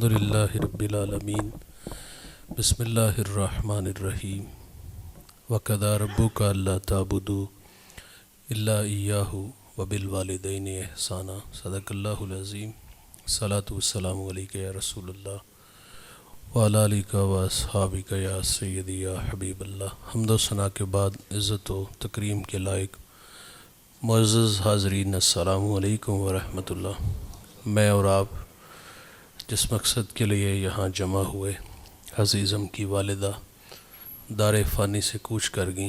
الحمدللہ رب العالمین بسم اللہ الرحمن الرحیم وقضى ربک الا تعبدوا الا ایاہ وبالوالدین احسانا صدق اللہ العظیم صلاۃ والسلام علیک یا رسول اللہ وعلی آلک واصحابک یا سیدی یا حبیب اللہ۔ حمد و ثنا کے بعد عزت و تکریم کے لائق معزز حاضرین، السلام علیکم ورحمۃ اللہ۔ میں اور آپ جس مقصد کے لیے یہاں جمع ہوئے، عزیزم کی والدہ دار فانی سے کوچ کر گئیں،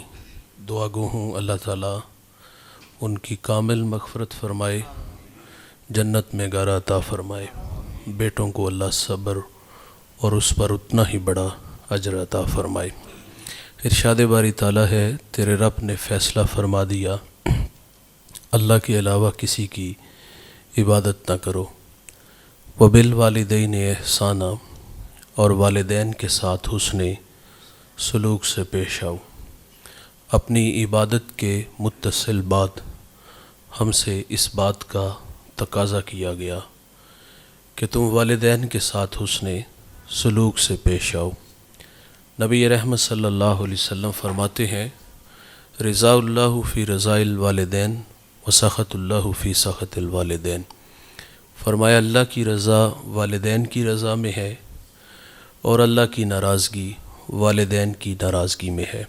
دعا گو ہوں اللہ تعالیٰ ان کی کامل مغفرت فرمائے، جنت میں گھر عطا فرمائے، بیٹوں کو اللہ صبر اور اس پر اتنا ہی بڑا اجر عطا فرمائے۔ ارشاد باری تعالیٰ ہے، تیرے رب نے فیصلہ فرما دیا اللہ کے علاوہ کسی کی عبادت نہ کرو، وبالوالدین احسانا، اور والدین کے ساتھ حسن سلوک سے پیش آؤ۔ اپنی عبادت کے متصل بعد ہم سے اس بات کا تقاضا کیا گیا کہ تم والدین کے ساتھ حسن سلوک سے پیش آؤ۔ نبی رحمت صلی اللہ علیہ وسلم فرماتے ہیں، رضا اللہ فی رضا الوالدین وسخط اللہ فی سخط الوالدین۔ فرمایا اللہ کی رضا والدین کی رضا میں ہے اور اللہ کی ناراضگی والدین کی ناراضگی میں ہے۔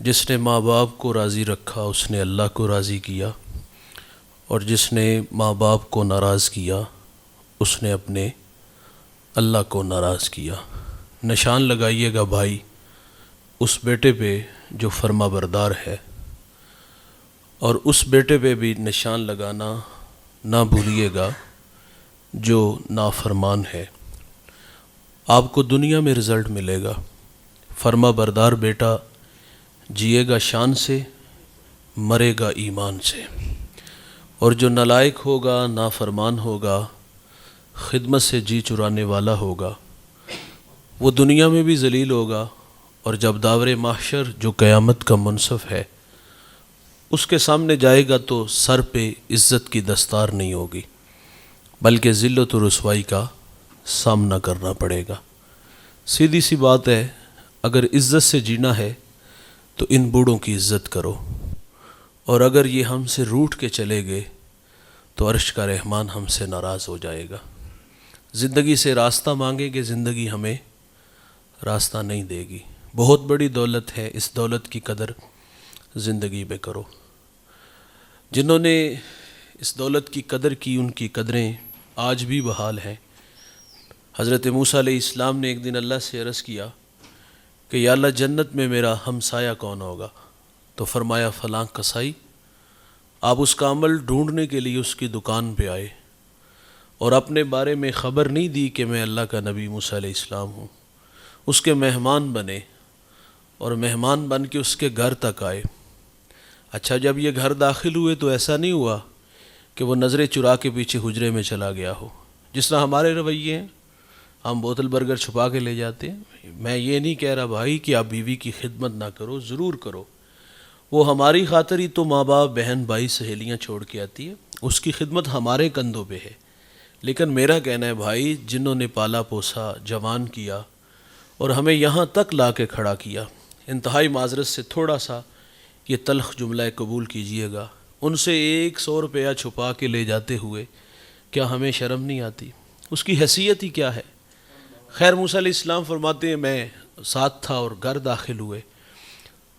جس نے ماں باپ کو راضی رکھا اس نے اللہ کو راضی کیا، اور جس نے ماں باپ کو ناراض کیا اس نے اپنے اللہ کو ناراض کیا۔ نشان لگائیے گا بھائی اس بیٹے پہ جو فرما بردار ہے، اور اس بیٹے پہ بھی نشان لگانا نہ بھولیے گا جو نافرمان ہے۔ آپ کو دنیا میں رزلٹ ملے گا، فرما بردار بیٹا جیے گا شان سے، مرے گا ایمان سے، اور جو نالائق ہوگا، نافرمان ہوگا، خدمت سے جی چرانے والا ہوگا، وہ دنیا میں بھی ذلیل ہوگا، اور جب داور محشر جو قیامت کا منصف ہے اس کے سامنے جائے گا تو سر پہ عزت کی دستار نہیں ہوگی، بلکہ ذلت و رسوائی کا سامنا کرنا پڑے گا۔ سیدھی سی بات ہے، اگر عزت سے جینا ہے تو ان بوڑھوں کی عزت کرو، اور اگر یہ ہم سے روٹھ کے چلے گئے تو عرش کا رحمان ہم سے ناراض ہو جائے گا۔ زندگی سے راستہ مانگیں گے، زندگی ہمیں راستہ نہیں دے گی۔ بہت بڑی دولت ہے، اس دولت کی قدر زندگی میں کرو۔ جنہوں نے اس دولت کی قدر کی ان کی قدریں آج بھی بحال ہیں۔ حضرت موسیٰ علیہ السلام نے ایک دن اللہ سے عرض کیا کہ یا اللہ جنت میں میرا ہمسایہ کون ہوگا؟ تو فرمایا فلاں کسائی۔ آپ اس کا عمل ڈھونڈنے کے لیے اس کی دکان پہ آئے اور اپنے بارے میں خبر نہیں دی کہ میں اللہ کا نبی موسیٰ علیہ السلام ہوں۔ اس کے مہمان بنے اور مہمان بن کے اس کے گھر تک آئے۔ اچھا، جب یہ گھر داخل ہوئے تو ایسا نہیں ہوا کہ وہ نظریں چرا کے پیچھے حجرے میں چلا گیا ہو، جس طرح ہمارے رویے ہیں، ہم بوتل برگر چھپا کے لے جاتے ہیں۔ میں یہ نہیں کہہ رہا بھائی کہ آپ بیوی کی خدمت نہ کرو، ضرور کرو، وہ ہماری خاطر ہی تو ماں باپ، بہن بھائی، سہیلیاں چھوڑ کے آتی ہے، اس کی خدمت ہمارے کندھوں پہ ہے۔ لیکن میرا کہنا ہے بھائی، جنہوں نے پالا پوسا، جوان کیا اور ہمیں یہاں تک لا کے کھڑا کیا، انتہائی معذرت سے تھوڑا سا یہ تلخ جملہ قبول کیجئے گا، ان سے 100 روپیہ چھپا کے لے جاتے ہوئے کیا ہمیں شرم نہیں آتی؟ اس کی حیثیت ہی کیا ہے؟ خیر، موسیٰ علیہ السلام فرماتے ہیں میں ساتھ تھا اور گھر داخل ہوئے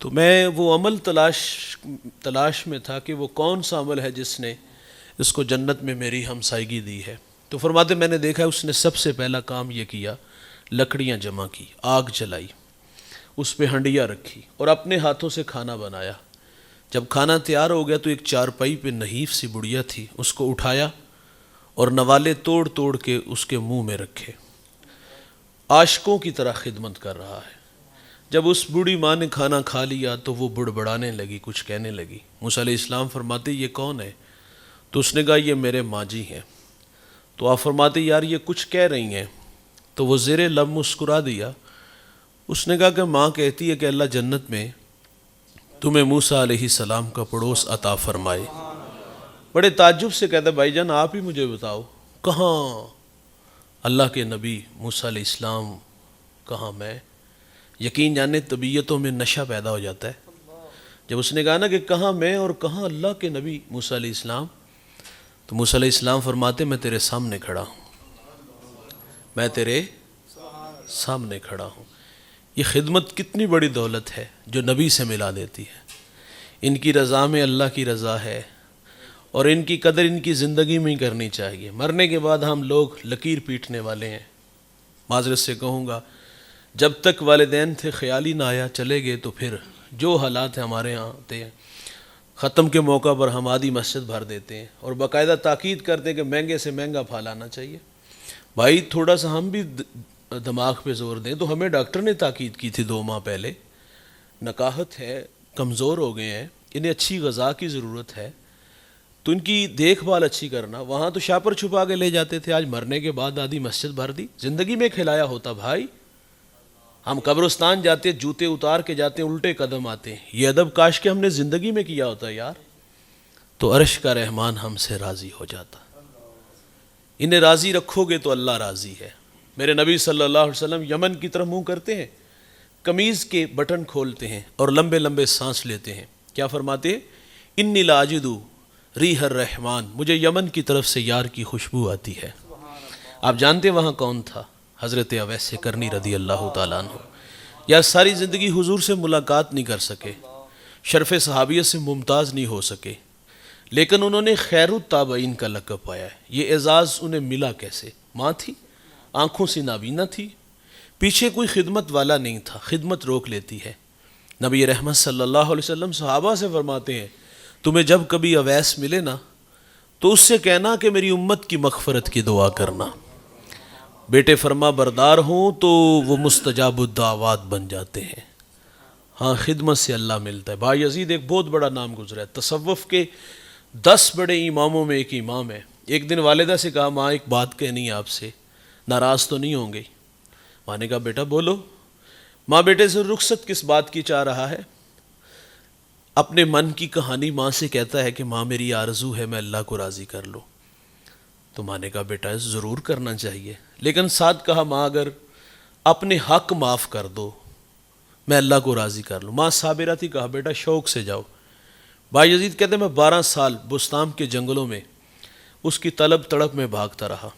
تو میں وہ عمل تلاش میں تھا کہ وہ کون سا عمل ہے جس نے اس کو جنت میں میری ہمسائیگی دی ہے۔ تو فرماتے میں نے دیکھا اس نے سب سے پہلا کام یہ کیا، لکڑیاں جمع کی، آگ جلائی، اس پہ ہنڈیا رکھی اور اپنے ہاتھوں سے کھانا بنایا۔ جب کھانا تیار ہو گیا تو ایک چارپائی پہ نحیف سی بڑیا تھی، اس کو اٹھایا اور نوالے توڑ توڑ کے اس کے منہ میں رکھے۔ عاشقوں کی طرح خدمت کر رہا ہے۔ جب اس بوڑھی ماں نے کھانا کھا لیا تو وہ بڑبڑانے لگی، کچھ کہنے لگی۔ موسیٰ علیہ السلام فرماتے یہ کون ہے؟ تو اس نے کہا یہ میرے ماں جی ہیں۔ تو آپ فرماتے یار یہ کچھ کہہ رہی ہیں؟ تو وہ زیر لب مسکرا دیا۔ اس نے کہا کہ ماں کہتی ہے کہ اللہ جنت میں تمہیں موسیٰ علیہ السلام کا پڑوس عطا فرمائے۔ بڑے تعجب سے کہتا ہے بھائی جان آپ ہی مجھے بتاؤ کہاں؟ اللہ کے نبی موسیٰ علیہ السلام کہاں میں، یقین جانے طبیعتوں میں نشہ پیدا ہو جاتا ہے۔ جب اس نے کہا نا کہ کہاں میں اور کہاں اللہ کے نبی موسیٰ علیہ السلام، تو موسیٰ علیہ السلام فرماتے میں تیرے سامنے کھڑا ہوں، میں تیرے سامنے کھڑا ہوں۔ یہ خدمت کتنی بڑی دولت ہے جو نبی سے ملا دیتی ہے۔ ان کی رضا میں اللہ کی رضا ہے، اور ان کی قدر ان کی زندگی میں ہی کرنی چاہیے۔ مرنے کے بعد ہم لوگ لکیر پیٹنے والے ہیں۔ معذرت سے کہوں گا، جب تک والدین تھے خیال ہی نہ آیا، چلے گئے تو پھر جو حالات ہیں ہمارے ہاں آتے ہیں۔ ختم کے موقع پر ہم آدھی مسجد بھر دیتے ہیں اور باقاعدہ تاکید کرتے ہیں کہ مہنگے سے مہنگا پھل آنا چاہیے۔ بھائی تھوڑا سا ہم بھی دماغ پہ زور دیں۔ تو ہمیں ڈاکٹر نے تاکید کی تھی 2 ماہ پہلے، نکاہت ہے، کمزور ہو گئے ہیں، انہیں اچھی غذا کی ضرورت ہے، تو ان کی دیکھ بھال اچھی کرنا۔ وہاں تو شاپر چھپا کے لے جاتے تھے، آج مرنے کے بعد آدھی مسجد بھر دی۔ زندگی میں کھلایا ہوتا بھائی۔ ہم قبرستان جاتے، جوتے اتار کے جاتے ہیں، الٹے قدم آتے ہیں۔ یہ ادب کاش کہ ہم نے زندگی میں کیا ہوتا یار، تو عرش کا رحمان ہم سے راضی ہو جاتا۔ انہیں راضی رکھو گے تو اللہ راضی ہے۔ میرے نبی صلی اللہ علیہ وسلم یمن کی طرف منہ کرتے ہیں، قمیض کے بٹن کھولتے ہیں اور لمبے لمبے سانس لیتے ہیں۔ کیا فرماتے ہیں؟ انی لاجد ریح الرحمان، مجھے یمن کی طرف سے یار کی خوشبو آتی ہے۔ آپ جانتے وہاں کون تھا؟ حضرت اویس کرنی رضی اللہ تعالیٰ عنہ۔ یا ساری زندگی حضور سے ملاقات نہیں کر سکے، شرف صحابیت سے ممتاز نہیں ہو سکے، لیکن انہوں نے خیر التابعین کا لقب پایا ہے۔ یہ اعزاز انہیں ملا کیسے؟ ماں تھی، آنکھوں سے نابینا تھی، پیچھے کوئی خدمت والا نہیں تھا، خدمت روک لیتی ہے۔ نبی رحمت صلی اللہ علیہ وسلم صحابہ سے فرماتے ہیں تمہیں جب کبھی اویس ملے نا تو اس سے کہنا کہ میری امت کی مغفرت کی دعا کرنا۔ بیٹے فرما بردار ہوں تو وہ مستجاب الدعوات بن جاتے ہیں۔ ہاں خدمت سے اللہ ملتا ہے۔ بھائی یزید ایک بہت بڑا نام گزرا ہے، تصوف کے 10 بڑے اماموں میں ایک امام ہے۔ ایک دن والدہ سے کہا ماں ایک بات کہنی ہے آپ سے، ناراض تو نہیں ہوں گی؟ ماں نے کہا بیٹا بولو۔ ماں بیٹے سے رخصت کس بات کی چاہ رہا ہے؟ اپنے من کی کہانی ماں سے کہتا ہے کہ ماں میری آرزو ہے میں اللہ کو راضی کر لوں۔ تو ماں نے کہا بیٹا ضرور کرنا چاہیے، لیکن ساتھ کہا ماں اگر اپنے حق معاف کر دو میں اللہ کو راضی کر لوں۔ ماں صابرہ تھی، کہا بیٹا شوق سے جاؤ۔ بھائی یزید کہتے ہیں میں 12 سال بستان کے جنگلوں میں اس کی طلب تڑپ میں بھاگتا رہا۔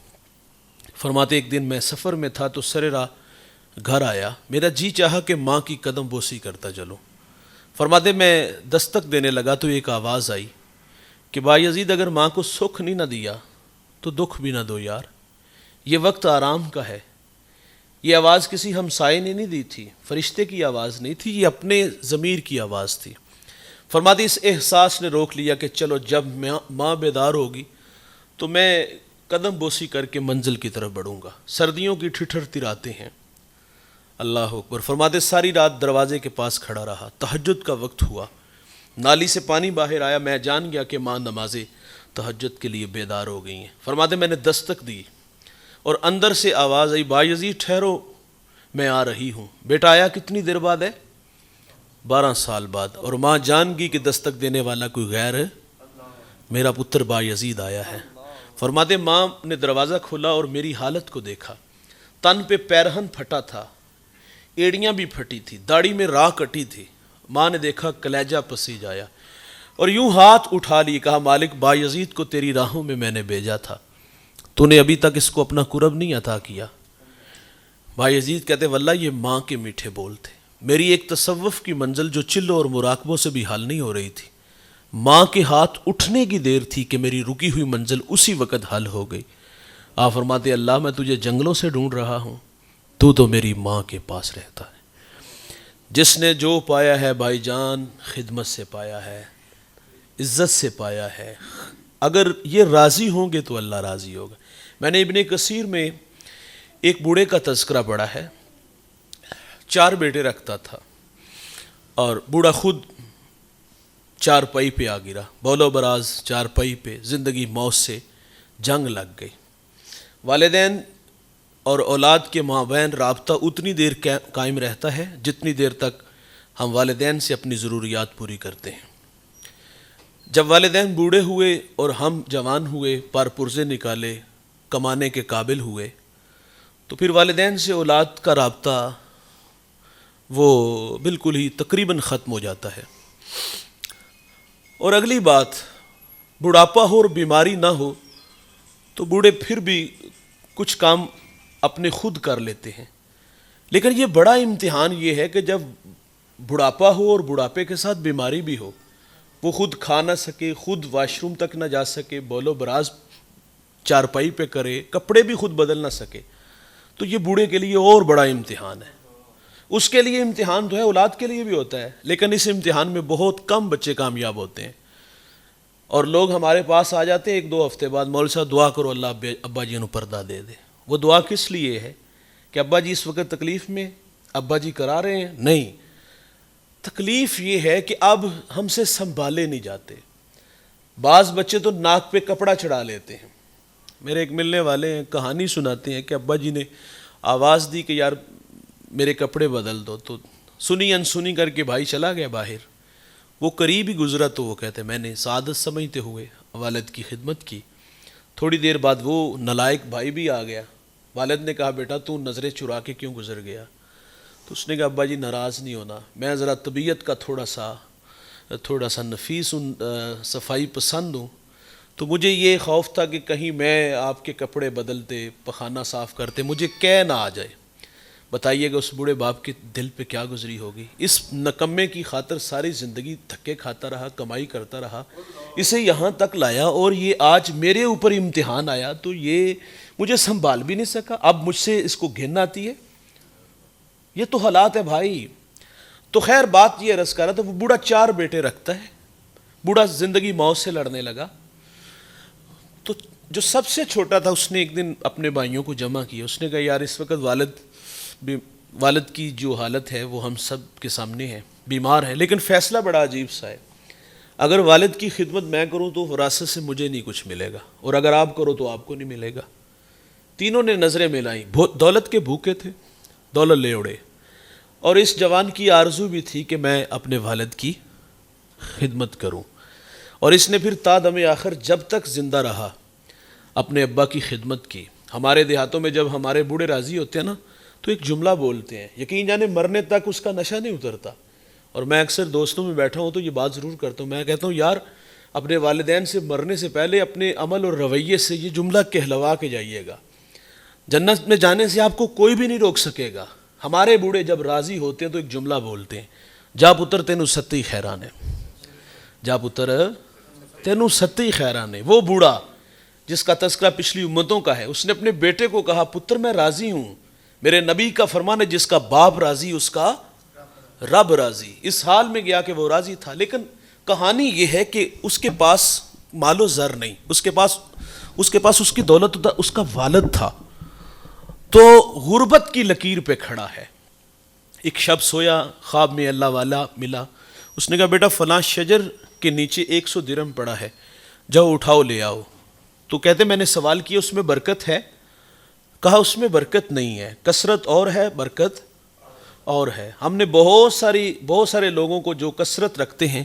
فرماتے ایک دن میں سفر میں تھا تو سر راہ گھر آیا، میرا جی چاہا کہ ماں کی قدم بوسی کرتا چلوں۔ فرماتے میں دستک دینے لگا تو ایک آواز آئی کہ بھائی یزید اگر ماں کو سکھ نہیں نہ دیا تو دکھ بھی نہ دو یار، یہ وقت آرام کا ہے۔ یہ آواز کسی ہمسائے نے نہیں دی تھی، فرشتے کی آواز نہیں تھی، یہ اپنے ضمیر کی آواز تھی۔ فرماتے اس احساس نے روک لیا کہ چلو جب ماں بیدار ہوگی تو میں قدم بوسی کر کے منزل کی طرف بڑھوں گا۔ سردیوں کی ٹھٹھرتی راتیں ہیں، اللہ اکبر۔ فرماتے ساری رات دروازے کے پاس کھڑا رہا، تہجد کا وقت ہوا، نالی سے پانی باہر آیا، میں جان گیا کہ ماں نماز تہجد کے لیے بیدار ہو گئی ہیں۔ فرماتے میں نے دستک دی اور اندر سے آواز آئی بھائی یزید ٹھہرو میں آ رہی ہوں۔ بیٹا آیا کتنی دیر بعد ہے؟ 12 سال بعد۔ اور ماں جان گئی کہ دستک دینے والا کوئی غیر ہے، میرا پتر بھائی یزید آیا ہے۔ فرماتے ماں نے دروازہ کھولا اور میری حالت کو دیکھا، تن پہ پیرہن پھٹا تھا، ایڑیاں بھی پھٹی تھی، داڑھی میں راہ کٹی تھی۔ ماں نے دیکھا کلیجہ پسیج آیا اور یوں ہاتھ اٹھا لی، کہا مالک بھائی یزید کو تیری راہوں میں نے بھیجا تھا، تو نے ابھی تک اس کو اپنا قرب نہیں عطا کیا۔ بھائی یزید کہتے واللہ یہ ماں کے میٹھے بول تھے۔ میری ایک تصوف کی منزل جو چلوں اور مراقبوں سے بھی حل نہیں ہو رہی تھی، ماں کے ہاتھ اٹھنے کی دیر تھی کہ میری رکی ہوئی منزل اسی وقت حل ہو گئی۔ آپ فرماتے اللہ میں تجھے جنگلوں سے ڈھونڈ رہا ہوں، تو میری ماں کے پاس رہتا ہے۔ جس نے جو پایا ہے بھائی جان خدمت سے پایا ہے، عزت سے پایا ہے۔ اگر یہ راضی ہوں گے تو اللہ راضی ہوگا۔ میں نے ابن کثیر میں ایک بوڑھے کا تذکرہ پڑھا ہے، 4 بیٹے رکھتا تھا اور بوڑھا خود 4 پائی پہ آ گرا، بول و براز 4 پائی پہ، زندگی موت سے جنگ لگ گئی۔ والدین اور اولاد کے مابین رابطہ اتنی دیر قائم رہتا ہے جتنی دیر تک ہم والدین سے اپنی ضروریات پوری کرتے ہیں۔ جب والدین بوڑھے ہوئے اور ہم جوان ہوئے، پر پرزے نکالے، کمانے کے قابل ہوئے، تو پھر والدین سے اولاد کا رابطہ وہ بالکل ہی تقریباً ختم ہو جاتا ہے۔ اور اگلی بات، بڑھاپا ہو اور بیماری نہ ہو تو بوڑھے پھر بھی کچھ کام اپنے خود کر لیتے ہیں، لیکن یہ بڑا امتحان یہ ہے کہ جب بڑھاپا ہو اور بڑھاپے کے ساتھ بیماری بھی ہو، وہ خود کھا نہ سکے، خود واش روم تک نہ جا سکے، بول و براز چارپائی پہ کرے، کپڑے بھی خود بدل نہ سکے، تو یہ بوڑھے کے لیے اور بڑا امتحان ہے۔ اس کے لیے امتحان تو ہے، اولاد کے لیے بھی ہوتا ہے، لیکن اس امتحان میں بہت کم بچے کامیاب ہوتے ہیں، اور لوگ ہمارے پاس آ جاتے ہیں ایک دو ہفتے بعد، مولوی صاحب دعا کرو اللہ ابا جی نو پردہ دے دے۔ وہ دعا کس لیے ہے؟ کہ ابا جی اس وقت تکلیف میں، ابا جی کرا رہے ہیں؟ نہیں، تکلیف یہ ہے کہ اب ہم سے سنبھالے نہیں جاتے۔ بعض بچے تو ناک پہ کپڑا چڑھا لیتے ہیں۔ میرے ایک ملنے والے ہیں، کہانی سناتے ہیں کہ ابا جی نے آواز دی کہ یار میرے کپڑے بدل دو، تو سنی انسنی کر کے بھائی چلا گیا باہر، وہ قریب ہی گزرا تو وہ کہتے میں نے سعادت سمجھتے ہوئے والد کی خدمت کی۔ تھوڑی دیر بعد وہ نالائق بھائی بھی آ گیا، والد نے کہا بیٹا تو نظریں چرا کے کیوں گزر گیا؟ تو اس نے کہا ابا جی ناراض نہیں ہونا، میں ذرا طبیعت کا تھوڑا سا نفیس صفائی پسند ہوں، تو مجھے یہ خوف تھا کہ کہیں میں آپ کے کپڑے بدلتے، پخانہ صاف کرتے مجھے کہہ نہ آ جائے۔ بتائیے گا اس بوڑھے باپ کے دل پہ کیا گزری ہوگی؟ اس نکمے کی خاطر ساری زندگی دھکے کھاتا رہا، کمائی کرتا رہا، اسے یہاں تک لایا، اور یہ آج میرے اوپر امتحان آیا تو یہ مجھے سنبھال بھی نہیں سکا، اب مجھ سے اس کو گھن آتی ہے۔ یہ تو حالات ہے بھائی۔ تو خیر بات یہ عرض کر رہا تھا، وہ بوڑھا 4 بیٹے رکھتا ہے، بوڑھا زندگی موت سے لڑنے لگا، تو جو سب سے چھوٹا تھا اس نے ایک دن اپنے بھائیوں کو جمع کیا، اس نے کہا یار اس وقت والد کی جو حالت ہے وہ ہم سب کے سامنے ہے، بیمار ہے، لیکن فیصلہ بڑا عجیب سا ہے، اگر والد کی خدمت میں کروں تو وراثت سے مجھے نہیں کچھ ملے گا، اور اگر آپ کرو تو آپ کو نہیں ملے گا۔ تینوں نے نظریں ملائیں، دولت کے بھوکے تھے، دولت لے اڑے، اور اس جوان کی آرزو بھی تھی کہ میں اپنے والد کی خدمت کروں، اور اس نے پھر تا دم آخر جب تک زندہ رہا اپنے ابا کی خدمت کی۔ ہمارے دیہاتوں میں جب ہمارے بوڑھے راضی ہوتے ہیں نا تو ایک جملہ بولتے ہیں، یقین جانے مرنے تک اس کا نشہ نہیں اترتا، اور میں اکثر دوستوں میں بیٹھا ہوں تو یہ بات ضرور کرتا ہوں، میں کہتا ہوں یار اپنے والدین سے مرنے سے پہلے اپنے عمل اور رویے سے یہ جملہ کہلوا کے جائیے گا، جنت میں جانے سے آپ کو کوئی بھی نہیں روک سکے گا۔ ہمارے بوڑھے جب راضی ہوتے ہیں تو ایک جملہ بولتے ہیں، جا پتر تینوں ستی خیران ہے، جا پتر تینوں ستی خیران ہے۔ وہ بوڑھا جس کا تذکرہ پچھلی امتوں کا ہے، اس نے اپنے بیٹے کو کہا پتر میں راضی ہوں، میرے نبی کا فرمان ہے جس کا باپ راضی اس کا رب راضی۔ اس حال میں گیا کہ وہ راضی تھا، لیکن کہانی یہ ہے کہ اس کے پاس مال و زر نہیں، اس کے پاس اس کی دولت تھا، اس کا والد تھا، تو غربت کی لکیر پہ کھڑا ہے۔ ایک شب سویا، خواب میں اللہ والا ملا، اس نے کہا بیٹا فلاں شجر کے نیچے 100 درہم پڑا ہے، جاؤ اٹھاؤ لے آؤ۔ تو کہتے میں نے سوال کیا اس میں برکت ہے؟ کہا اس میں برکت نہیں ہے، کثرت اور ہے برکت اور ہے۔ ہم نے بہت سارے لوگوں کو جو کثرت رکھتے ہیں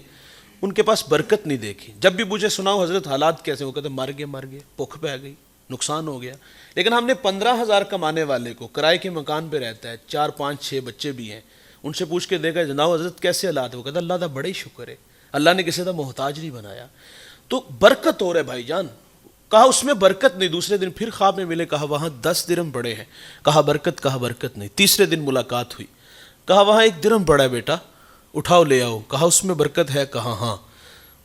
ان کے پاس برکت نہیں دیکھی۔ جب بھی مجھے سناؤ حضرت حالات کیسے، وہ کہتے مر گئے، بھوک پہ آ گئی، نقصان ہو گیا۔ لیکن ہم نے 15,000 کمانے والے کو، کرائے کے مکان پہ رہتا ہے، 4 5 6 بچے بھی ہیں، ان سے پوچھ کے دیکھا جناب حضرت کیسے حالات ہے، وہ کہتا اللہ دا بڑا ہی شکر ہے، اللہ نے کسی دا محتاج نہیں بنایا۔ تو برکت ہو رہا ہے بھائی جان۔ کہا اس میں برکت نہیں۔ دوسرے دن پھر خواب میں ملے، کہا وہاں 10 درہم پڑے ہیں، کہا برکت نہیں۔ تیسرے دن ملاقات ہوئی، کہا وہاں 1 درہم پڑا ہے بیٹا، اٹھاؤ لے آؤ، کہا اس میں برکت ہے، کہا ہاں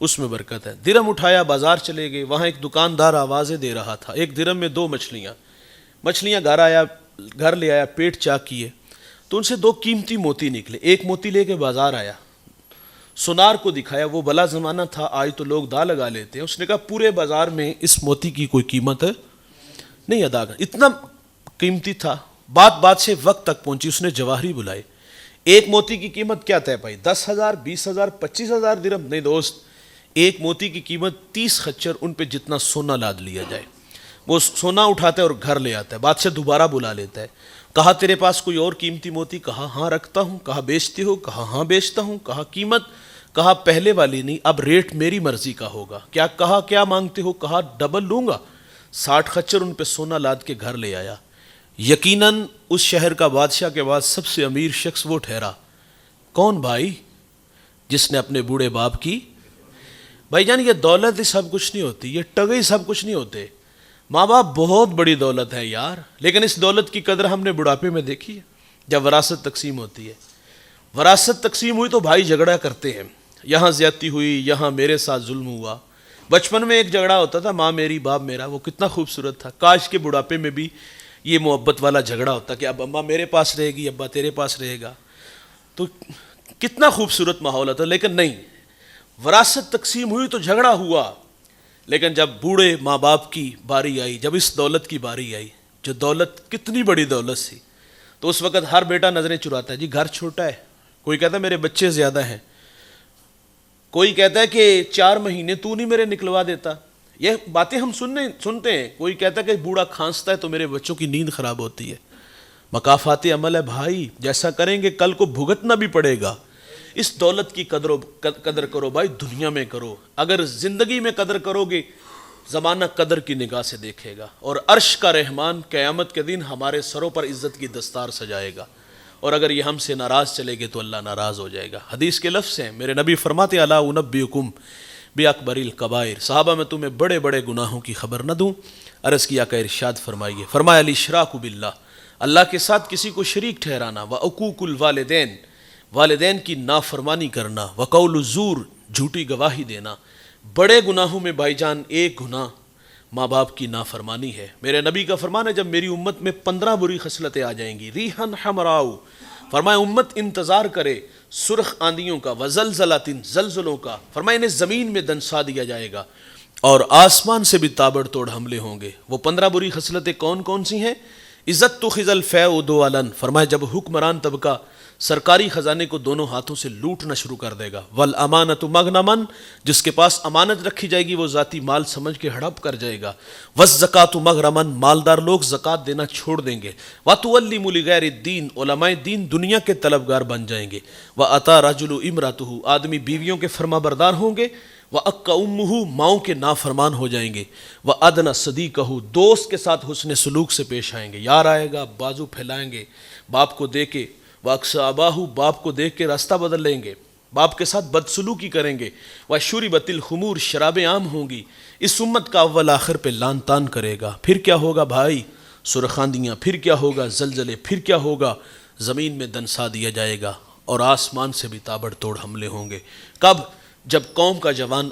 اس میں برکت ہے۔ درہم اٹھایا، بازار چلے گئے، وہاں ایک دکاندار آوازیں دے رہا تھا، 1 درہم میں 2 مچھلیاں گھر لے آیا، پیٹ چاک کیے تو ان سے 2 قیمتی موتی نکلے، ایک موتی لے کے بازار آیا، سونار کو دکھایا، وہ بلا زمانہ تھا، آج تو لوگ دا لگا لیتے ہیں، اس نے کہا پورے بازار میں اس موتی کی کوئی قیمت نہیں ادا کر، اتنا قیمتی تھا۔ بات سے وقت تک پہنچی، اس نے جواہری بلائے، ایک موتی کی قیمت کیا طے پائی؟ 10,000 20,000 25,000 درہم؟ نہیں دوست، ایک موتی کی قیمت 30 خچر، ان پہ جتنا سونا لاد لیا جائے۔ وہ سونا اٹھاتا ہے اور گھر لے آتا ہے، بادشاہ دوبارہ بلا لیتا ہے، کہا تیرے پاس کوئی اور قیمتی موتی؟ کہا ہاں رکھتا ہوں۔ کہا بیچتے ہو؟ کہا ہاں بیچتا ہوں۔ کہا قیمت؟ کہا پہلے والی نہیں، اب ریٹ میری مرضی کا ہوگا۔ کہا کیا مانگتے ہو؟ کہا ڈبل لوں گا۔ 60 خچر ان پہ سونا لاد کے گھر لے آیا۔ یقیناً اس شہر کا بادشاہ کے بعد سب سے امیر شخص وہ ٹھہرا. کون بھائی؟ جس نے اپنے بوڑھے باپ کی. بھائی جان یہ دولت ہی سب کچھ نہیں ہوتی، یہ ٹگے سب کچھ نہیں ہوتے. ماں باپ بہت بڑی دولت ہے یار، لیکن اس دولت کی قدر ہم نے بڑھاپے میں دیکھی ہے جب وراثت تقسیم ہوتی ہے. وراثت تقسیم ہوئی تو بھائی جھگڑا کرتے ہیں، یہاں زیادتی ہوئی، یہاں میرے ساتھ ظلم ہوا. بچپن میں ایک جھگڑا ہوتا تھا ماں میری باپ میرا، وہ کتنا خوبصورت تھا. کاش کے بڑھاپے میں بھی یہ محبت والا جھگڑا ہوتا کہ اب اماں میرے پاس رہے گی، ابا تیرے پاس رہے گا، تو کتنا خوبصورت ماحول ہوتا. لیکن نہیں، وراثت تقسیم ہوئی تو جھگڑا ہوا. لیکن جب بوڑھے ماں باپ کی باری آئی، جب اس دولت کی باری آئی، جو دولت کتنی بڑی دولت سی، تو اس وقت ہر بیٹا نظریں چراتا ہے. جی گھر چھوٹا ہے، کوئی کہتا ہے میرے بچے زیادہ ہیں، کوئی کہتا ہے کہ 4 مہینے تو نہیں میرے نکلوا دیتا. یہ باتیں ہم سنتے ہیں. کوئی کہتا ہے کہ بوڑھا کھانستا ہے تو میرے بچوں کی نیند خراب ہوتی ہے. مکافات عمل ہے بھائی، جیسا کریں گے کل کو بھگتنا بھی پڑے گا. اس دولت کی قدر کرو بھائی، دنیا میں کرو. اگر زندگی میں قدر کرو گے زمانہ قدر کی نگاہ سے دیکھے گا، اور عرش کا رحمان قیامت کے دن ہمارے سروں پر عزت کی دستار سجائے گا. اور اگر یہ ہم سے ناراض چلے گے تو اللہ ناراض ہو جائے گا. حدیث کے لفظ ہیں، میرے نبی فرماتے الا انبئکم باکبر الکبائر، صحابہ میں تمہیں بڑے بڑے گناہوں کی خبر نہ دوں؟ عرض کیا کہ ارشاد فرمائیے. فرمایا الاشراک باللہ، اللہ کے ساتھ کسی کو شریک ٹھہرانا، وعقوق الوالدین، والدین کی نافرمانی کرنا، وقول الزور، جھوٹی گواہی دینا. بڑے گناہوں میں بھائی جان ایک گناہ ماں باپ کی نافرمانی ہے. میرے نبی کا فرمان ہے جب میری امت میں 15 بری خصلتیں آ جائیں گی، ریحن حمراؤ، فرمایا امت انتظار کرے سرخ آندھیوں کا، وزلزلات، زلزلوں کا. فرمایا انہیں زمین میں دنسا دیا جائے گا اور آسمان سے بھی تابڑ توڑ حملے ہوں گے. وہ 15 بری خصلتیں کون کون سی ہیں؟ عزت تخذ الفیء دوالا، فرمایا جب حکمران طبقہ سرکاری خزانے کو دونوں ہاتھوں سے لوٹنا شروع کر دے گا. والامانۃ مغنما، جس کے پاس امانت رکھی جائے گی وہ ذاتی مال سمجھ کے ہڑپ کر جائے گا. والزکوٰۃ مغرما، مالدار لوگ زکوٰۃ دینا چھوڑ دیں گے. وتعلم لغیر الدین، علماء دین دنیا کے طلبگار بن جائیں گے. واتی رجل امرأتہ، آدمی بیویوں کے فرما بردار ہوں گے. وَأَكَّ أُمُّهُ، ماؤں کے نافرمان ہو جائیں گے. وَأَدْنَ صَدِيقَهُ، دوست کے ساتھ حسن سلوک سے پیش آئیں گے. یار آئے گا بازو پھیلائیں گے باپ کو دے کے. وَأَقْصَ أَبَاهُ، باپ کو دیکھ کے راستہ بدل لیں گے، باپ کے ساتھ بدسلوکی کریں گے. وَشُرِبَتِ الْخُمُورُ، شرابیں عام ہوں گی. اس امت کا اول آخر پہ لان تان کرے گا. پھر کیا ہوگا بھائی؟ سرخاندیاں. پھر کیا ہوگا؟ زلزلے. پھر کیا ہوگا؟ زمین میں دنسا دیا جائے گا اور آسمان سے بھی تابڑ توڑ حملے ہوں گے. کب؟ جب قوم کا جوان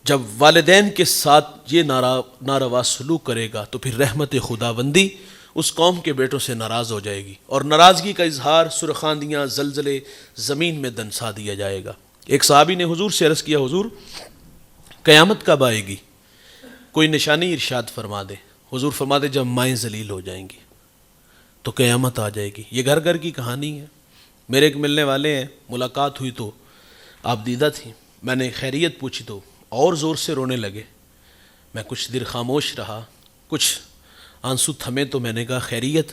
جب والدین کے ساتھ یہ ناروا سلوک کرے گا تو پھر رحمت خداوندی اس قوم کے بیٹوں سے ناراض ہو جائے گی، اور ناراضگی کا اظہار سرخاندیاں، زلزلے، زمین میں دنسا دیا جائے گا. ایک صحابی نے حضور سے عرض کیا حضور قیامت کب آئے گی؟ کوئی نشانی ارشاد فرما دے. حضور فرما دے جب مائیں ذلیل ہو جائیں گی تو قیامت آ جائے گی. یہ گھر گھر کی کہانی ہے. میرے ایک ملنے والے ہیں، ملاقات ہوئی تو آپ دیدہ تھیں، میں نے خیریت پوچھی تو اور زور سے رونے لگے. میں کچھ دیر خاموش رہا، کچھ آنسو تھمے تو میں نے کہا خیریت؟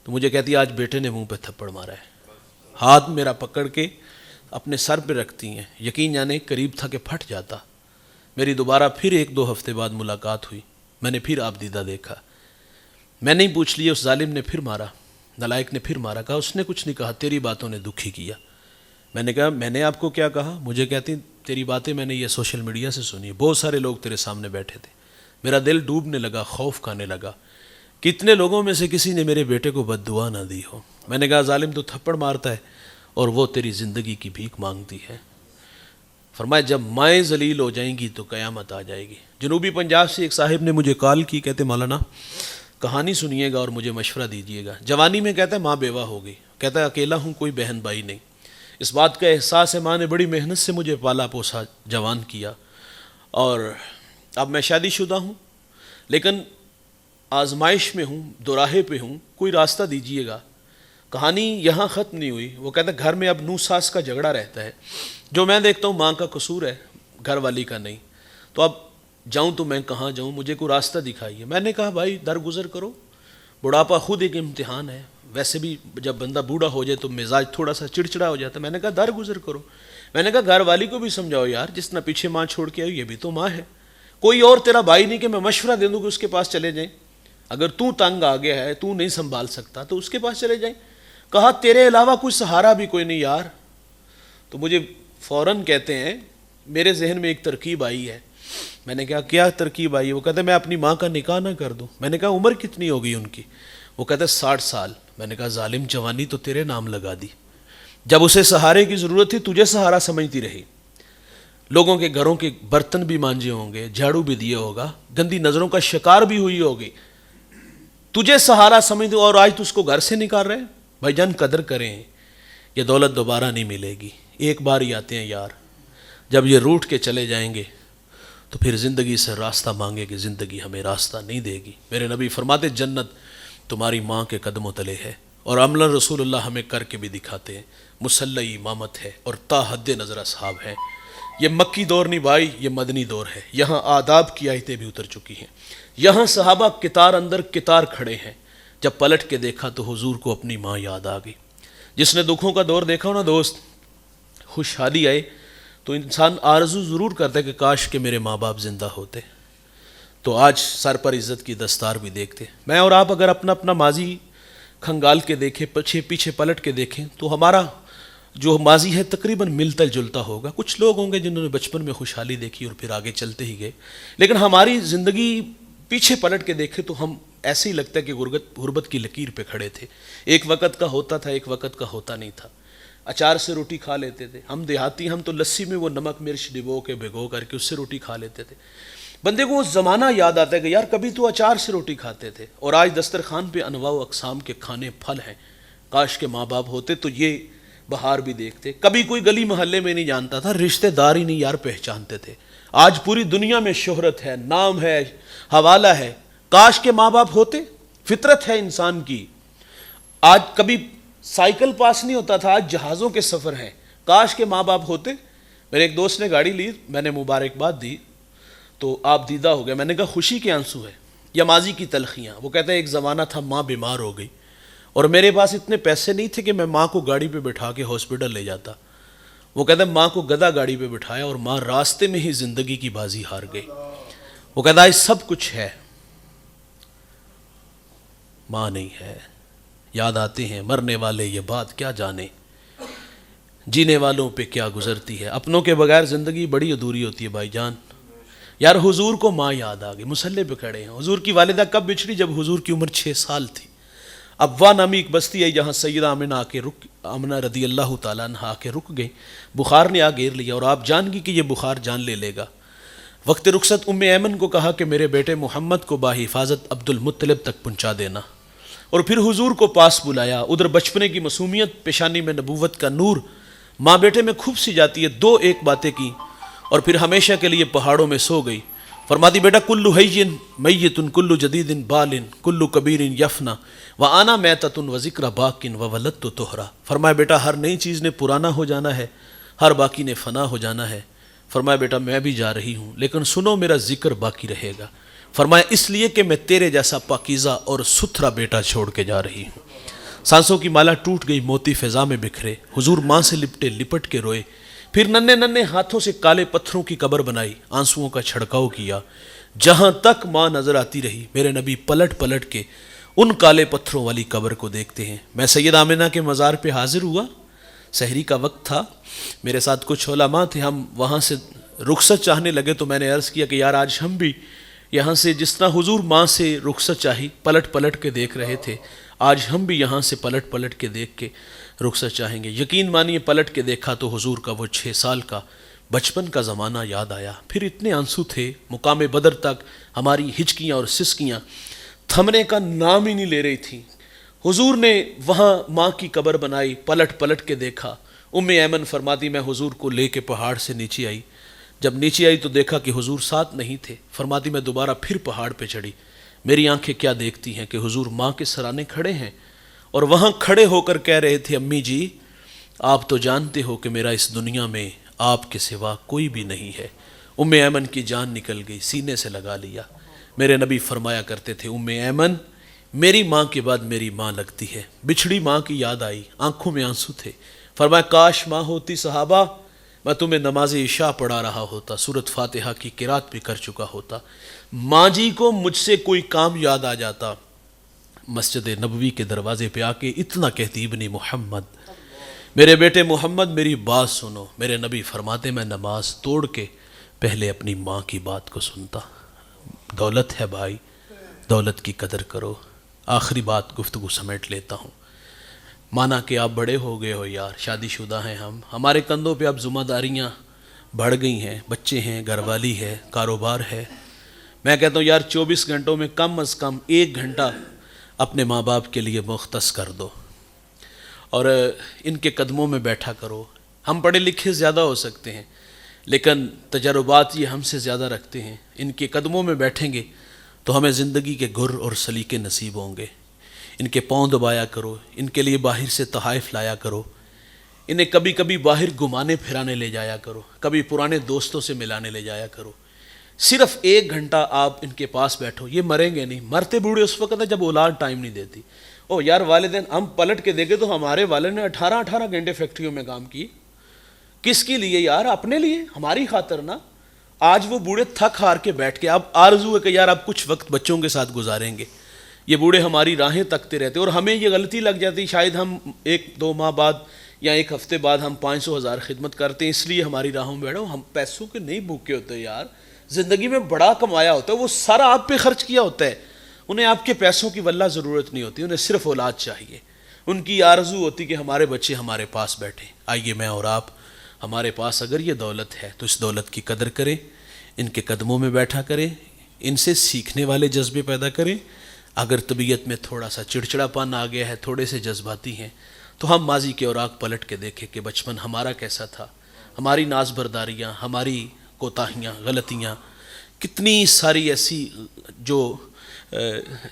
تو مجھے کہتی آج بیٹے نے منہ پہ تھپڑ مارا ہے. ہاتھ میرا پکڑ کے اپنے سر پہ رکھتی ہیں، یقین جانے قریب تھا کہ پھٹ جاتا. میری دوبارہ پھر 1-2 ہفتے بعد ملاقات ہوئی، میں نے پھر آپ دیدہ دیکھا. میں نہیں پوچھ لیا، اس ظالم نے پھر مارا، نالائق نے پھر مارا. کہا اس نے کچھ نہیں کہا، تیری باتوں نے دکھی کیا. میں نے کہا میں نے آپ کو کیا کہا؟ مجھے کہتی تیری باتیں میں نے یہ سوشل میڈیا سے سنی، بہت سارے لوگ تیرے سامنے بیٹھے تھے. میرا دل ڈوبنے لگا، خوف کھانے لگا. کتنے لوگوں میں سے کسی نے میرے بیٹے کو بد دعا نہ دی ہو. میں نے کہا ظالم تو تھپڑ مارتا ہے اور وہ تیری زندگی کی بھیک مانگتی ہے. فرمایا جب مائیں ذلیل ہو جائیں گی تو قیامت آ جائے گی. جنوبی پنجاب سے ایک صاحب نے مجھے کال کی، کہتے مولانا کہانی سنیے گا اور مجھے مشورہ دیجیے گا. جوانی میں کہتا ہے ماں بیوہ ہو گئی، کہتا ہے اکیلا ہوں، کوئی بہن بھائی نہیں. اس بات کا احساس ہے ماں نے بڑی محنت سے مجھے پالا پوسا، جوان کیا، اور اب میں شادی شدہ ہوں لیکن آزمائش میں ہوں، دوراہے پہ ہوں، کوئی راستہ دیجیے گا. کہانی یہاں ختم نہیں ہوئی. وہ کہتا ہے گھر میں اب نوس ساس کا جھگڑا رہتا ہے، جو میں دیکھتا ہوں ماں کا قصور ہے، گھر والی کا نہیں. تو اب جاؤں تو میں کہاں جاؤں؟ مجھے کوئی راستہ دکھائیے. میں نے کہا بھائی درگزر کرو، بڑھاپا خود ایک امتحان ہے. ویسے بھی جب بندہ بوڑھا ہو جائے تو مزاج تھوڑا سا چڑچڑا ہو جاتا ہے. میں نے کہا درگزر کرو. میں نے کہا گھر والی کو بھی سمجھاؤ یار، جس طرح پیچھے ماں چھوڑ کے آئی یہ بھی تو ماں ہے. کوئی اور تیرا بھائی نہیں کہ میں مشورہ دے دوں کہ اس کے پاس چلے جائیں. اگر تو تنگ آ گیا ہے، تو نہیں سنبھال سکتا تو اس کے پاس چلے جائیں۔ کہا تیرے علاوہ کوئی سہارا بھی کوئی نہیں یار۔ تو مجھے فوراً کہتے ہیں، میرے ذہن میں ایک ترکیب آئی ہے۔ میں نے کہا کیا ترکیب آئی ہے؟ وہ کہتے ہیں میں اپنی ماں کا نکاح نہ کر دوں۔ میں نے کہا عمر کتنی ہوگئی ان کی؟ وہ کہتے ہیں 60 سال۔ میں نے کہا ظالم، جوانی تو تیرے نام لگا دی، جب اسے سہارے کی ضرورت تھی تجھے سہارا سمجھتی رہی، لوگوں کے گھروں کے برتن بھی مانجے ہوں گے، جھاڑو بھی دیا ہوگا، گندی نظروں کا شکار بھی ہوئی ہوگی، تجھے سہارا سمجھ دو، اور آج تو اس کو گھر سے نکال رہے ہیں۔ بھائی جان قدر کریں، یہ دولت دوبارہ نہیں ملے گی، ایک بار ہی آتے ہیں یار، جب یہ روٹ کے چلے جائیں گے تو پھر زندگی سے راستہ مانگے کہ زندگی ہمیں راستہ نہیں دے گی۔ میرے نبی فرماتے جنت تمہاری ماں کے قدموں تلے ہے، اور عملا رسول اللہ ہمیں کر کے بھی دکھاتے ہیں۔ مسلح امامت ہے اور تا حد نظر اصحاب ہیں۔ یہ مکی دور نہیں بھائی، یہ مدنی دور ہے، یہاں آداب کی آیتیں بھی اتر چکی ہیں، یہاں صحابہ کتار اندر کتار کھڑے ہیں۔ جب پلٹ کے دیکھا تو حضور کو اپنی ماں یاد آ گئی۔ جس نے دکھوں کا دور دیکھا ہو نا دوست، خوشحالی آئے تو انسان آرزو ضرور کرتا ہے کہ کاش کہ میرے ماں باپ زندہ ہوتے، تو آج سر پر عزت کی دستار بھی دیکھتے۔ میں اور آپ اگر اپنا اپنا ماضی کھنگال کے دیکھیں، پیچھے پلٹ کے دیکھیں تو ہمارا جو ماضی ہے تقریباً ملتا جلتا ہوگا۔ کچھ لوگ ہوں گے جنہوں نے بچپن میں خوشحالی دیکھی اور پھر آگے چلتے ہی گئے، لیکن ہماری زندگی پیچھے پلٹ کے دیکھیں تو ہم ایسے ہی لگتا ہے کہ غربت کی لکیر پہ کھڑے تھے۔ ایک وقت کا ہوتا تھا، ایک وقت کا ہوتا نہیں تھا۔ اچار سے روٹی کھا لیتے تھے ہم دیہاتی، ہم تو لسی میں وہ نمک مرچ ڈبو کے بھگو کر کے اس سے روٹی کھا لیتے تھے۔ بندے کو وہ زمانہ یاد آتا ہے کہ یار کبھی تو اچار سے روٹی کھاتے تھے، اور آج دسترخوان پہ انواع و اقسام کے کھانے پھل ہیں۔ کاش کے ماں باپ ہوتے تو یہ بہار بھی دیکھتے۔ کبھی کوئی گلی محلے میں نہیں جانتا تھا، رشتہ دار ہی نہیں یار پہچانتے تھے۔ آج پوری دنیا میں شہرت ہے، نام ہے، حوالہ ہے۔ کاش کے ماں باپ ہوتے، فطرت ہے انسان کی۔ آج کبھی سائیکل پاس نہیں ہوتا تھا، آج جہازوں کے سفر ہیں۔ کاش کے ماں باپ ہوتے۔ میرے ایک دوست نے گاڑی لی، میں نے مبارکباد دی تو آپ دیدہ ہو گئے۔ میں نے کہا خوشی کے آنسو ہے یا ماضی کی تلخیاں؟ وہ کہتا ہے ایک زمانہ تھا ماں بیمار ہو گئی اور میرے پاس اتنے پیسے نہیں تھے کہ میں ماں کو گاڑی پہ بٹھا کے ہاسپٹل لے جاتا۔ وہ کہتا ہے ماں کو گدھا گاڑی پہ بٹھایا اور ماں راستے میں ہی زندگی کی بازی ہار گئی۔ وہ کہتا ہے سب کچھ ہے، ماں نہیں ہے۔ یاد آتے ہیں مرنے والے یہ بات کیا جانے، جینے والوں پہ کیا گزرتی ہے۔ اپنوں کے بغیر زندگی بڑی ادھوری ہوتی ہے بھائی جان۔ یار حضور کو ماں یاد آ گئی، مصلے پہ کھڑے ہیں۔ حضور کی والدہ کب بچھڑی؟ جب حضور کی عمر 6 سال تھی۔ ابوا نامی ایک بستی ہے جہاں سیدہ آمنہ رضی اللہ تعالیٰ عنہ آ کے رک گئی۔ بخار نے آ گھیر لیا اور آپ جان گئی کہ یہ بخار جان لے گا۔ وقت رخصت ام ایمن کو کہا کہ میرے بیٹے محمد کو باحفاظت عبد المطلب تک پہنچا دینا، اور پھر حضور کو پاس بلایا۔ ادھر بچپنے کی معصومیت، پیشانی میں نبوت کا نور ماں بیٹے میں خوب سی جاتی ہے۔ دو ایک باتیں کی اور پھر ہمیشہ کے لیے پہاڑوں میں سو گئی۔ فرماتی بیٹا کل حی میت کل جدید بال کل کبیر یفنا وانا میتۃ وذکر باق وولدت طہرا۔ فرمایا بیٹا ہر نئی چیز نے پرانا ہو جانا ہے، ہر باقی نے فنا ہو جانا ہے۔ فرمایا بیٹا میں بھی جا رہی ہوں لیکن سنو میرا ذکر باقی رہے گا۔ فرمایا اس لیے کہ میں تیرے جیسا پاکیزہ اور ستھرا بیٹا چھوڑ کے جا رہی ہوں۔ سانسوں کی مالا ٹوٹ گئی، موتی فضا میں بکھرے۔ حضور ماں سے لپٹ کے روئے، پھر ننھے ہاتھوں سے کالے پتھروں کی قبر بنائی، آنسوؤں کا چھڑکاؤ کیا۔ جہاں تک ماں نظر آتی رہی میرے نبی پلٹ کے ان کالے پتھروں والی قبر کو دیکھتے ہیں۔ میں سید آمنہ کے مزار پہ حاضر ہوا، سحری کا وقت تھا، میرے ساتھ کچھ علماء تھے، ہم وہاں سے رخصت چاہنے لگے تو میں نے عرض کیا کہ یار آج ہم بھی یہاں سے جس طرح حضور ماں سے رخصت چاہی پلٹ کے دیکھ رہے تھے، آج ہم بھی یہاں سے پلٹ کے دیکھ کے رخصت چاہیں گے۔ یقین مانیے پلٹ کے دیکھا تو حضور کا وہ 6 سال کا بچپن کا زمانہ یاد آیا۔ پھر اتنے آنسو تھے، مقام بدر تک ہماری ہچکیاں اور سسکیاں تھمنے کا نام ہی نہیں لے رہی تھیں۔ حضور نے وہاں ماں کی قبر بنائی، پلٹ کے دیکھا۔ ام ایمن فرماتی میں حضور کو لے کے پہاڑ سے نیچے آئی، جب نیچے آئی تو دیکھا کہ حضور ساتھ نہیں تھے۔ فرماتی میں دوبارہ پھر پہاڑ پہ چڑھی، میری آنکھیں کیا دیکھتی ہیں کہ حضور ماں کے سرانے کھڑے ہیں اور وہاں کھڑے ہو کر کہہ رہے تھے امی جی آپ تو جانتے ہو کہ میرا اس دنیا میں آپ کے سوا کوئی بھی نہیں ہے۔ ام ایمن کی جان نکل گئی، سینے سے لگا لیا۔ میرے نبی فرمایا کرتے تھے ام ایمن میری ماں کے بعد میری ماں لگتی ہے۔ بچھڑی ماں کی یاد آئی، آنکھوں میں آنسو تھے۔ فرمایا کاش ماں ہوتی صحابہ، میں تمہیں نماز عشاء پڑھا رہا ہوتا، سورۃ فاتحہ کی قرات بھی کر چکا ہوتا، ماں جی کو مجھ سے کوئی کام یاد آ جاتا، مسجد نبوی کے دروازے پہ آ کے اتنا کہتی ابنی محمد، میرے بیٹے محمد میری بات سنو۔ میرے نبی فرماتے میں نماز توڑ کے پہلے اپنی ماں کی بات کو سنتا۔ دولت ہے بھائی، دولت کی قدر کرو۔ آخری بات گفتگو سمیٹ لیتا ہوں، مانا کہ آپ بڑے ہو گئے ہو یار، شادی شدہ ہیں ہم، ہمارے کندھوں پہ اب ذمہ داریاں بڑھ گئی ہیں، بچے ہیں، گھر والی ہے، کاروبار ہے۔ میں کہتا ہوں یار 24 گھنٹوں میں کم از کم 1 گھنٹہ اپنے ماں باپ کے لیے مختص کر دو اور ان کے قدموں میں بیٹھا کرو۔ ہم پڑھے لکھے زیادہ ہو سکتے ہیں لیکن تجربات یہ ہم سے زیادہ رکھتے ہیں، ان کے قدموں میں بیٹھیں گے تو ہمیں زندگی کے گر اور سلیقے نصیب ہوں گے۔ ان کے پاؤں دبایا کرو، ان کے لیے باہر سے تحائف لایا کرو، انہیں کبھی کبھی باہر گھمانے پھرانے لے جایا کرو، کبھی پرانے دوستوں سے ملانے لے جایا کرو۔ صرف 1 گھنٹہ آپ ان کے پاس بیٹھو، یہ مریں گے نہیں، مرتے بوڑھے اس وقت ہے جب اولاد ٹائم نہیں دیتی۔ او یار والدین، ہم پلٹ کے دیکھیں تو ہمارے والد نے 18 گھنٹے فیکٹریوں میں کام کی، کس کے لیے یار؟ اپنے لیے، ہماری خاطر نا۔ آج وہ بوڑھے تھک ہار کے بیٹھ کے، اب آرزو ہے کہ یار اب کچھ وقت بچوں کے ساتھ گزاریں گے۔ یہ بوڑھے ہماری راہیں تکتے رہتے اور ہمیں یہ غلطی لگ جاتی، شاید ہم 1-2 ماہ بعد یا 1 ہفتے بعد ہم 500,000 خدمت کرتے ہیں اس لیے ہماری راہوں میں بیٹھو۔ ہم پیسوں کے نہیں بھوکے ہوتے یار، زندگی میں بڑا کمایا ہوتا ہے، وہ سارا آپ پہ خرچ کیا ہوتا ہے، انہیں آپ کے پیسوں کی واللہ ضرورت نہیں ہوتی، انہیں صرف اولاد چاہیے۔ ان کی آرزو ہوتی کہ ہمارے بچے ہمارے پاس بیٹھیں۔ آئیے میں اور آپ، ہمارے پاس اگر یہ دولت ہے تو اس دولت کی قدر کریں، ان کے قدموں میں بیٹھا کریں، ان سے سیکھنے والے جذبے پیدا کریں۔ اگر طبیعت میں تھوڑا سا چڑچڑا پن آ گیا ہے، تھوڑے سے جذباتی ہیں، تو ہم ماضی کے اوراق پلٹ کے دیکھیں کہ بچپن ہمارا کیسا تھا، ہماری ناز برداریاں، ہماری کوتاہیاں، غلطیاں، کتنی ساری ایسی جو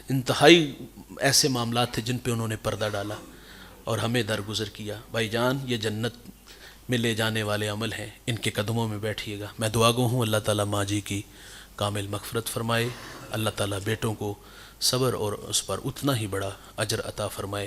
انتہائی ایسے معاملات تھے جن پہ انہوں نے پردہ ڈالا اور ہمیں درگزر کیا۔ بھائی جان، یہ جنت میں لے جانے والے عمل ہیں، ان کے قدموں میں بیٹھیے گا۔ میں دعا گو ہوں اللہ تعالیٰ ماں جی کی کامل مغفرت فرمائے، اللہ تعالیٰ بیٹوں کو صبر اور اس پر اتنا ہی بڑا اجر عطا فرمائے۔